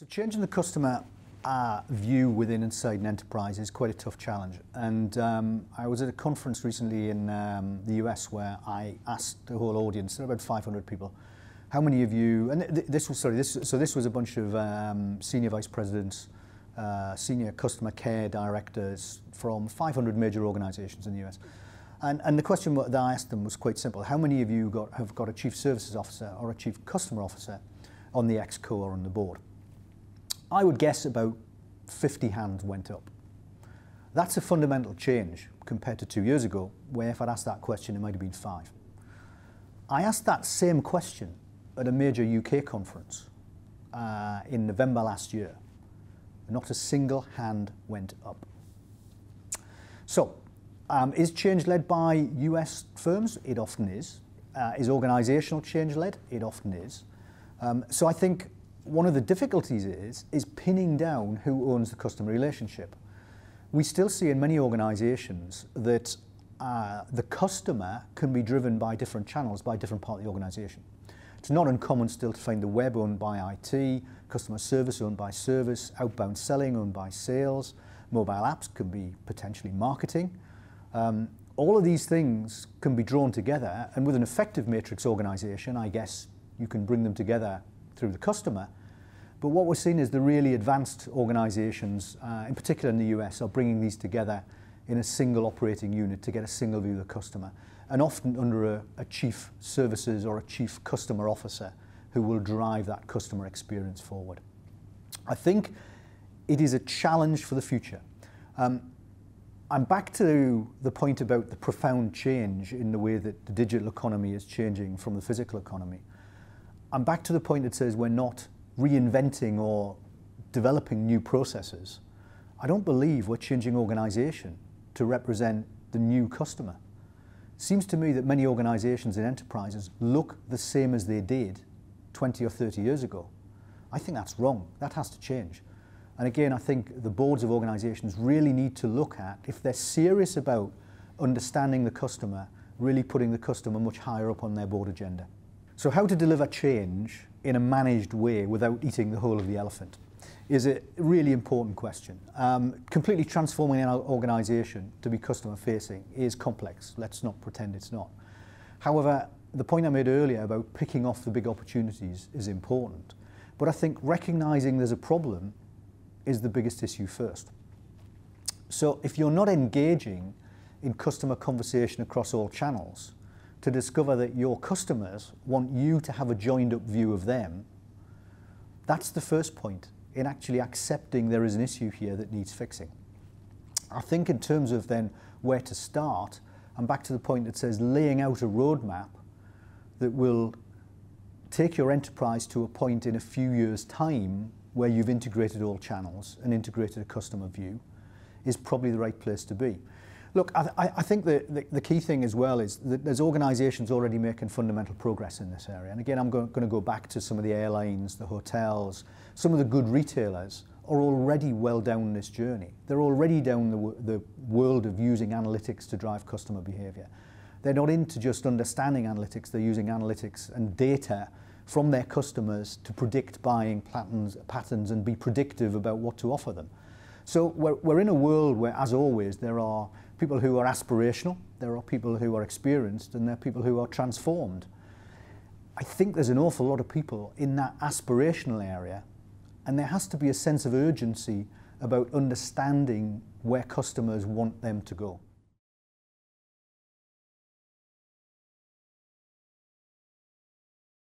So changing the customer view within inside an enterprise is quite a tough challenge. And I was at a conference recently in the US where I asked the whole audience, there were about 500 people, how many of you, and this was a bunch of senior vice presidents, senior customer care directors from 500 major organizations in the US. And the question that I asked them was quite simple. How many of you have got a chief services officer or a chief customer officer on the ExCo or on the board? I would guess about 50 hands went up. That's a fundamental change compared to 2 years ago, where if I'd asked that question, it might have been 5. I asked that same question at a major UK conference in November last year. Not a single hand went up. So, is change led by US firms? It often is. Is organizational change led? It often is. So I think one of the difficulties is pinning down who owns the customer relationship. We still see in many organizations that the customer can be driven by different channels, by different parts of the organization. It's not uncommon still to find the web owned by IT, customer service owned by service, outbound selling owned by sales, mobile apps can be potentially marketing. All of these things can be drawn together, and with an effective matrix organization, I guess you can bring them together through the customer. But what we're seeing is the really advanced organizations, in particular in the US, are bringing these together in a single operating unit to get a single view of the customer, and often under a chief services or a chief customer officer who will drive that customer experience forward. I think it is a challenge for the future. I'm back to the point about the profound change in the way that the digital economy is changing from the physical economy. I'm back to the point that says we're not reinventing or developing new processes. I don't believe we're changing organization to represent the new customer. It seems to me that many organizations and enterprises look the same as they did 20 or 30 years ago. I think that's wrong. That has to change. And again, I think the boards of organizations really need to look at, if they're serious about understanding the customer, really putting the customer much higher up on their board agenda. So how to deliver change in a managed way without eating the whole of the elephant is a really important question. Completely transforming an organization to be customer facing is complex. Let's not pretend it's not. However, the point I made earlier about picking off the big opportunities is important. But I think recognizing there's a problem is the biggest issue first. So if you're not engaging in customer conversation across all channels to discover that your customers want you to have a joined up view of them, that's the first point in actually accepting there is an issue here that needs fixing. I think in terms of then where to start, I'm back to the point that says laying out a roadmap that will take your enterprise to a point in a few years' time where you've integrated all channels and integrated a customer view is probably the right place to be. Look, I think the key thing as well is that there's organizations already making fundamental progress in this area. And again, I'm going to go back to some of the airlines, the hotels, some of the good retailers are already well down this journey. They're already down the world of using analytics to drive customer behavior. They're not into just understanding analytics, they're using analytics and data from their customers to predict buying patterns and be predictive about what to offer them. So we're in a world where, as always, there are people who are aspirational, there are people who are experienced, and there are people who are transformed. I think there's an awful lot of people in that aspirational area, and there has to be a sense of urgency about understanding where customers want them to go.